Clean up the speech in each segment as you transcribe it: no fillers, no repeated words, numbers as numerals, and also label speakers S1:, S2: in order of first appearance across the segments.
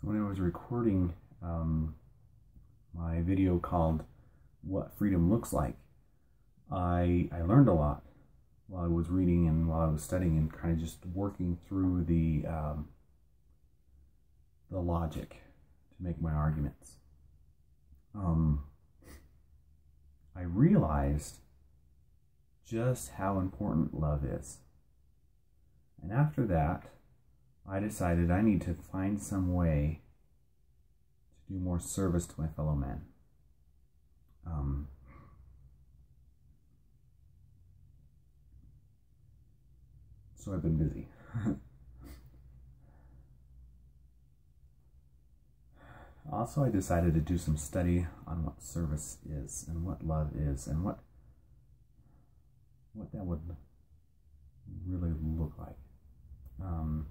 S1: So when I was recording my video called What Freedom Looks Like, I learned a lot while I was reading and while I was studying and kind of just working through the logic to make my arguments. I realized just how important love is. And after that, I decided I need to find some way to do more service to my fellow men. So I've been busy. Also, I decided to do some study on what service is and what love is and what that would really look like. I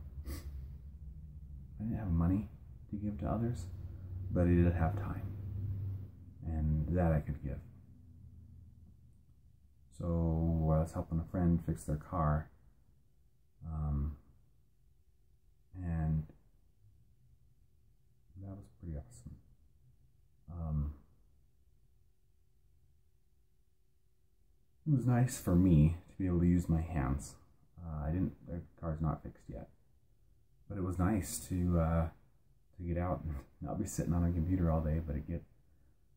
S1: didn't have money to give to others, but I did have time, and that I could give. So I was helping a friend fix their car, and that was pretty awesome. It was nice for me to be able to use my hands. The car's not fixed yet, but it was nice to get out and not be sitting on a computer all day, but to get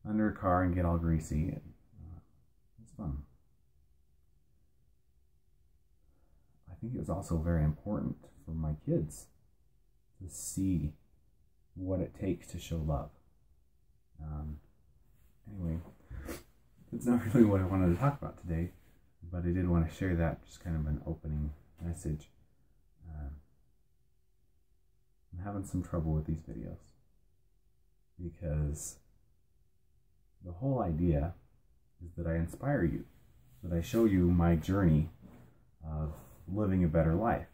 S1: under a car and get all greasy. It was fun. I think it was also very important for my kids to see what it takes to show love. Anyway, that's not really what I wanted to talk about today, but I did want to share that, just kind of an opening message. I'm having some trouble with these videos because the whole idea is that I inspire you, that I show you my journey of living a better life.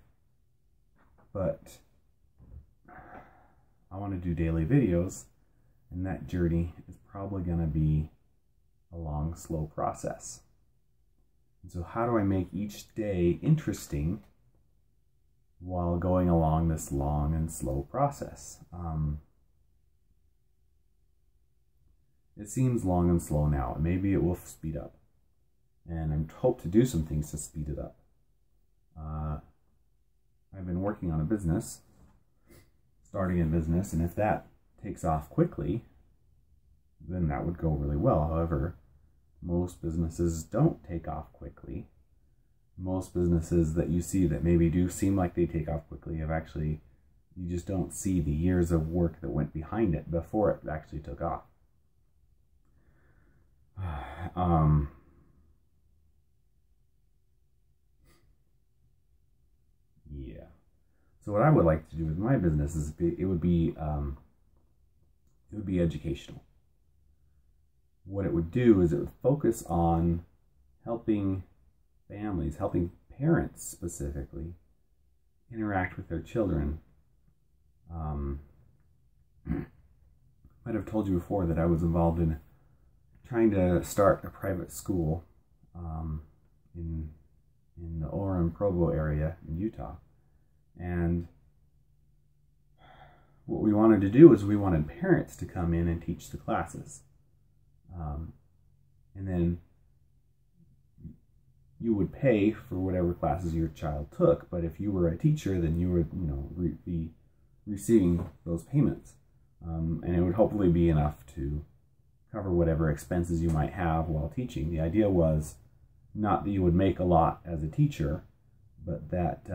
S1: But I want to do daily videos, and that journey is probably going to be a long, slow process. And so how do I make each day interesting while going along this long and slow process? It seems long and slow now. Maybe it will speed up. And I hope to do some things to speed it up. I've been working on a business, starting a business, and if that takes off quickly, then that would go really well. However, most businesses don't take off quickly. Most businesses that you see that maybe do seem like they take off quickly have actually, you just don't see the years of work that went behind it before it actually took off. Yeah. So what I would like to do with my business is it would be educational. What it would do is it would focus on helping families, helping parents specifically, interact with their children. Might have told you before that I was involved in trying to start a private school in the Orem Provo area in Utah. And what we wanted to do is we wanted parents to come in and teach the classes. And then you would pay for whatever classes your child took, but if you were a teacher, then you would be receiving those payments. And it would hopefully be enough to cover whatever expenses you might have while teaching. The idea was not that you would make a lot as a teacher, but that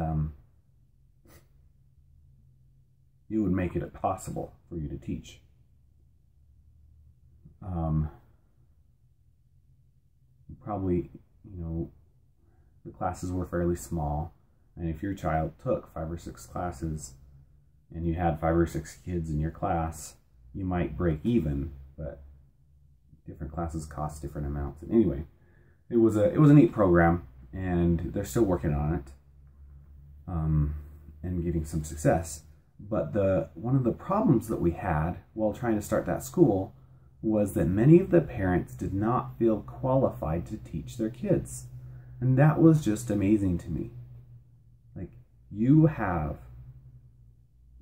S1: you would make it possible for you to teach. Probably, the classes were fairly small, and if your child took 5 or 6 classes and you had 5 or 6 kids in your class, you might break even, but different classes cost different amounts. And anyway, it was a neat program, and they're still working on it and getting some success. But one of the problems that we had while trying to start that school was that many of the parents did not feel qualified to teach their kids. And that was just amazing to me. Like, you have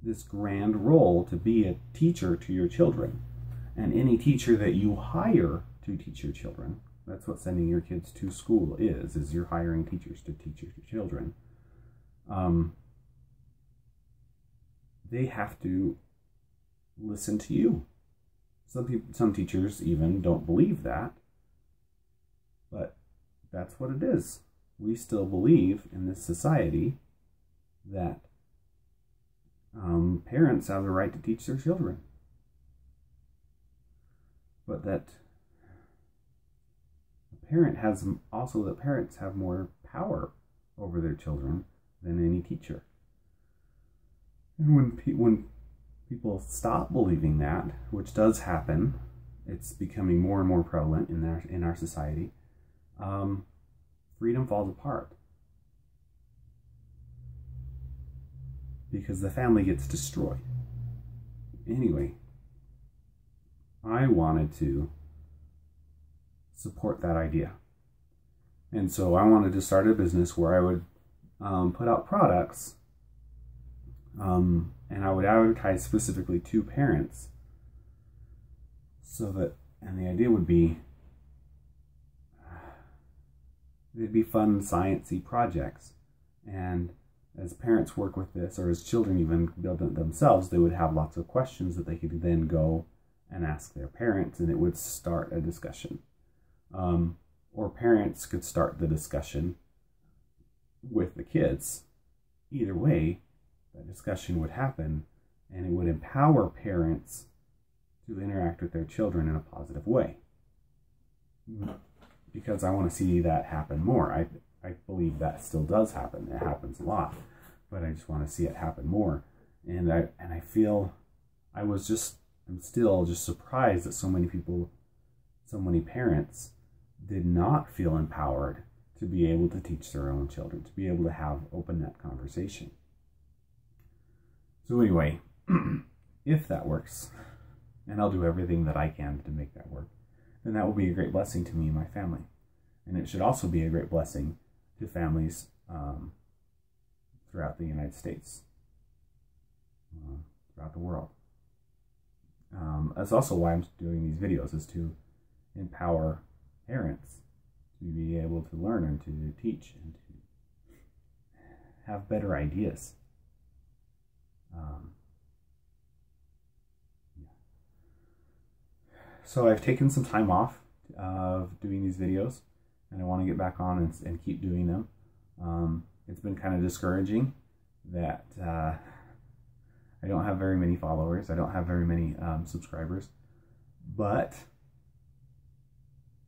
S1: this grand role to be a teacher to your children. And any teacher that you hire to teach your children, that's what sending your kids to school is you're hiring teachers to teach your children. They have to listen to you. Some teachers even don't believe that, but that's what it is. We still believe in this society that parents have the right to teach their children, but that parents have more power over their children than any teacher. And when people stop believing that, which does happen, it's becoming more and more prevalent in our society, freedom falls apart. Because the family gets destroyed. Anyway, I wanted to support that idea. And so I wanted to start a business where I would put out products and I would advertise specifically to parents, so that, and the idea would be, they'd be fun, sciencey projects, and as parents work with this, or as children even build it themselves, they would have lots of questions that they could then go and ask their parents, and it would start a discussion. Or parents could start the discussion with the kids. Either way, that discussion would happen, and it would empower parents to interact with their children in a positive way. Because I want to see that happen more. I believe that still does happen. It happens a lot, but I just want to see it happen more. And I feel I'm still just surprised that so many parents did not feel empowered to be able to teach their own children, to be able to have open that conversation. So anyway, if that works, and I'll do everything that I can to make that work, then that will be a great blessing to me and my family. And it should also be a great blessing to families throughout the United States, throughout the world. That's also why I'm doing these videos, is to empower parents to be able to learn and to teach and to have better ideas. So I've taken some time off of doing these videos, and I want to get back on and keep doing them. It's been kind of discouraging that I don't have very many followers. I don't have very many subscribers, but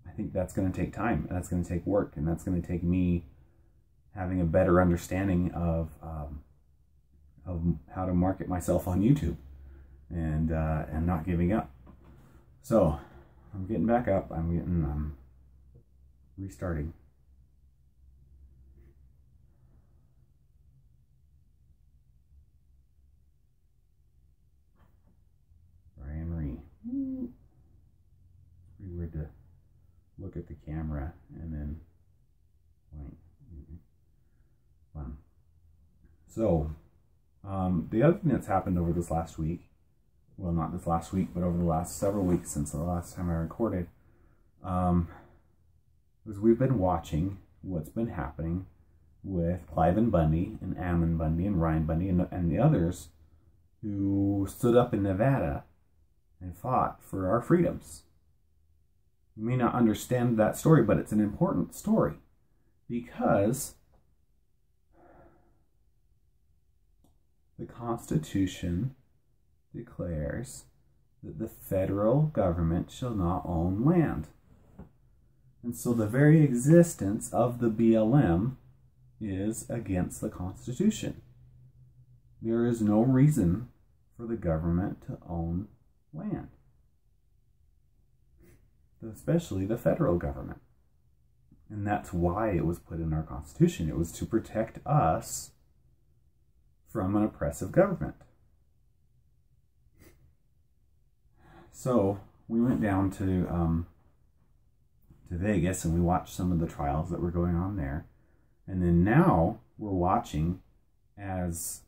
S1: I think that's going to take time, and that's going to take work, and that's going to take me having a better understanding of how to market myself on YouTube, and not giving up. So I'm getting back up. I'm restarting. Brian Marie. It's pretty weird to look at the camera and then point. Fun. So the other thing that's happened over this last week, well, not this last week, but over the last several weeks since the last time I recorded, was we've been watching what's been happening with Cliven Bundy and Ammon Bundy and Ryan Bundy and the others who stood up in Nevada and fought for our freedoms. You may not understand that story, but it's an important story, because the Constitution declares that the federal government shall not own land. And so the very existence of the BLM is against the Constitution. There is no reason for the government to own land, especially the federal government. And that's why it was put in our Constitution. It was to protect us from an oppressive government. So we went down to Vegas, and we watched some of the trials that were going on there. And then now we're watching as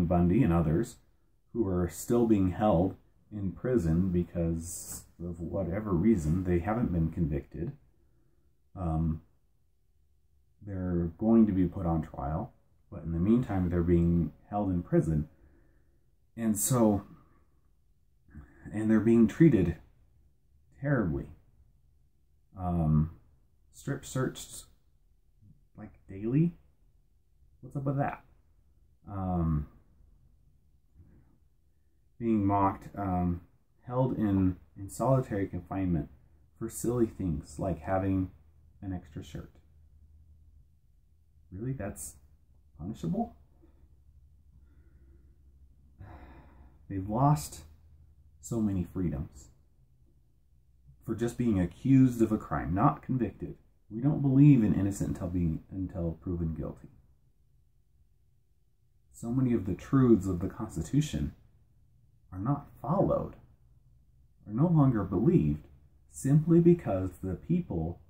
S1: Pam Bundy and others who are still being held in prison because of whatever reason. They haven't been convicted. They're going to be put on trial, but in the meantime, they're being held in prison. And they're being treated terribly. Strip searched like daily. What's up with that? Being mocked, held in solitary confinement for silly things like having an extra shirt. Really? That's punishable? They've lost so many freedoms for just being accused of a crime, not convicted. We don't believe in innocent until proven guilty. So many of the truths of the Constitution are not followed, are no longer believed, simply because the people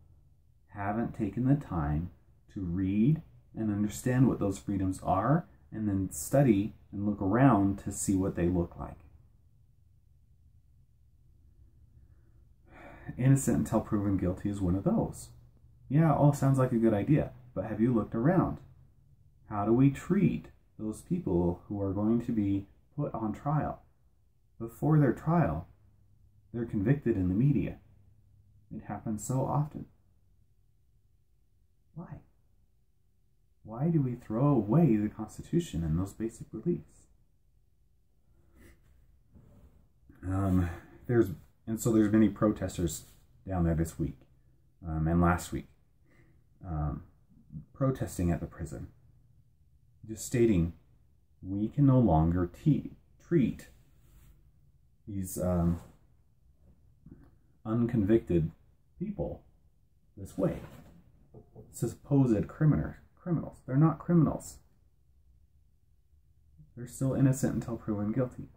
S1: haven't taken the time to read and understand what those freedoms are, and then study and look around to see what they look like. Innocent until proven guilty is one of those. Yeah, all sounds like a good idea, but have you looked around? How do we treat those people who are going to be put on trial? Before their trial, they're convicted in the media. It happens so often. Why? Why do we throw away the Constitution and those basic beliefs? There's many protesters down there this week and last week protesting at the prison, just stating we can no longer treat these unconvicted people this way. Supposed criminals. They're not criminals. They're still innocent until proven guilty.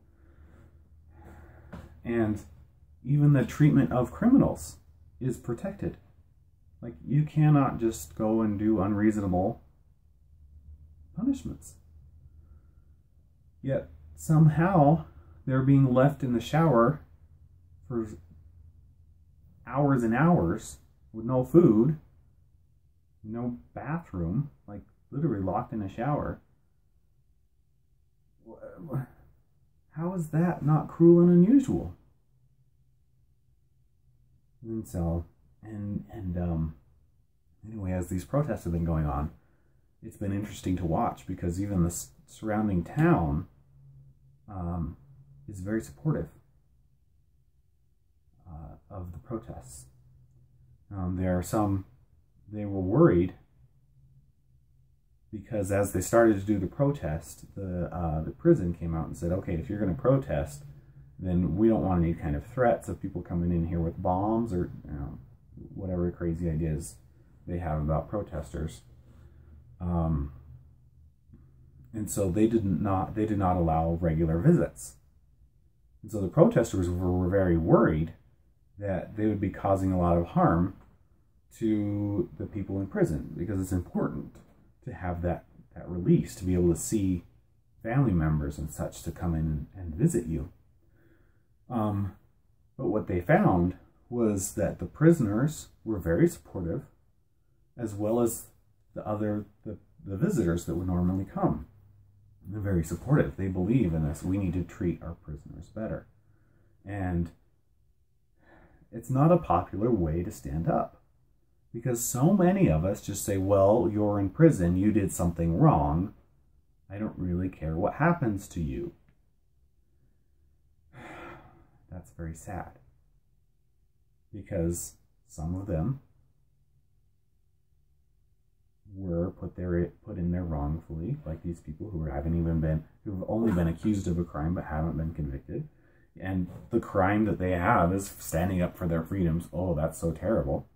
S1: And even the treatment of criminals is protected. Like, you cannot just go and do unreasonable punishments. Yet somehow they're being left in the shower for hours and hours with no food, no bathroom, like literally locked in a shower. How is that not cruel and unusual? And so, anyway, as these protests have been going on, it's been interesting to watch, because even the surrounding town is very supportive of the protests. They were worried because as they started to do the protest, the prison came out and said, okay, if you're going to protest, then we don't want any kind of threats of people coming in here with bombs or whatever crazy ideas they have about protesters. And so they did not allow regular visits. And so the protesters were very worried that they would be causing a lot of harm to the people in prison, because it's important to have that release, to be able to see family members and such to come in and visit you. But what they found was that the prisoners were very supportive, as well as the visitors that would normally come. They're very supportive. They believe in this. We need to treat our prisoners better. And it's not a popular way to stand up, because so many of us just say, well, you're in prison, you did something wrong, I don't really care what happens to you. That's very sad, because some of them were put in there wrongfully, like these people who've only been accused of a crime but haven't been convicted, and the crime that they have is standing up for their freedoms. Oh, that's so terrible.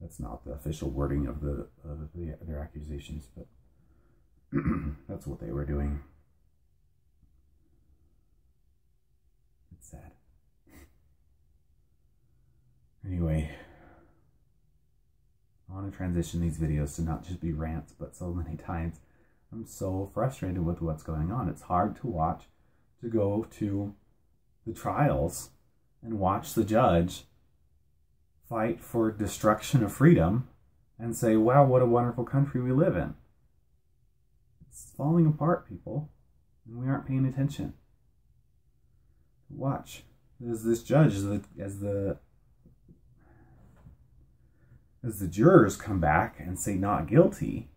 S1: That's not the official wording of their accusations, but that's what they were doing. It's sad. Anyway, honestly, want to transition these videos to not just be rants, but so many times I'm so frustrated with what's going on. It's hard to watch, to go to the trials and watch the judge fight for destruction of freedom and say, wow, what a wonderful country we live in. It's falling apart, people, and we aren't paying attention. Watch as this judge, as the jurors come back and say not guilty,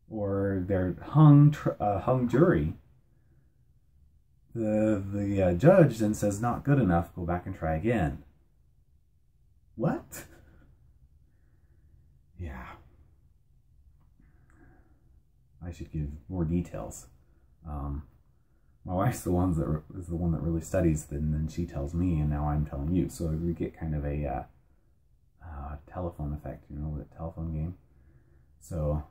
S1: or they're hung jury, the judge then says not good enough, go back and try again. What? Yeah. I should give more details. My wife's the one that really studies, and then she tells me, and now I'm telling you. So we get kind of a telephone effect, you know, the telephone game. So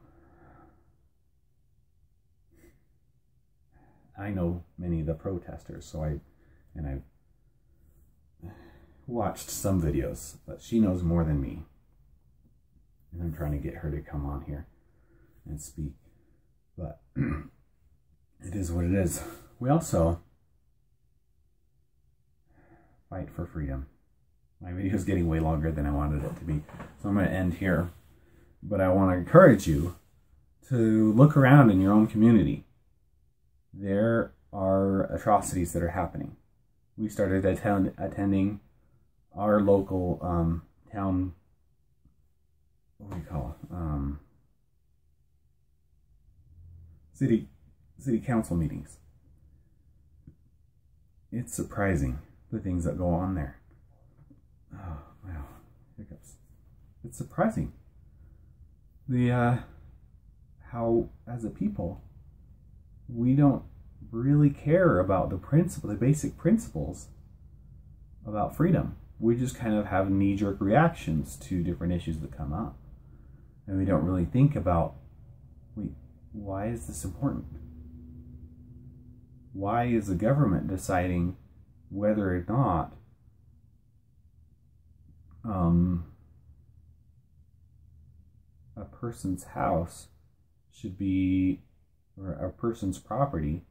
S1: I know many of the protesters, so I've watched some videos, but she knows more than me. And I'm trying to get her to come on here and speak. But it is what it is. We also fight for freedom. My video is getting way longer than I wanted it to be, so I'm going to end here. But I want to encourage you to look around in your own community. There are atrocities that are happening. We started attending our local town, what do you call it? City council meetings. It's surprising the things that go on there. Oh, wow, hiccups. It's surprising how as a people we don't really care about the basic principles about freedom. We just kind of have knee-jerk reactions to different issues that come up, and we don't really think about, wait, why is this important? Why is the government deciding whether or not a person's house should be, or a person's property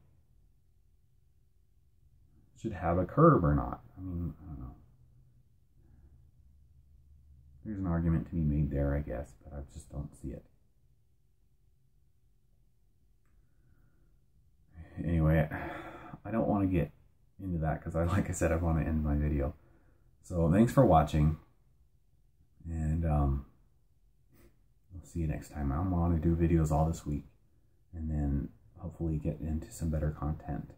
S1: should have a curb or not? I mean, I don't know. There's an argument to be made there, I guess, but I just don't see it. Anyway, I don't want to get into that because, like I said, I want to end my video. So thanks for watching, and I'll see you next time. I'm going to do videos all this week, and then hopefully get into some better content.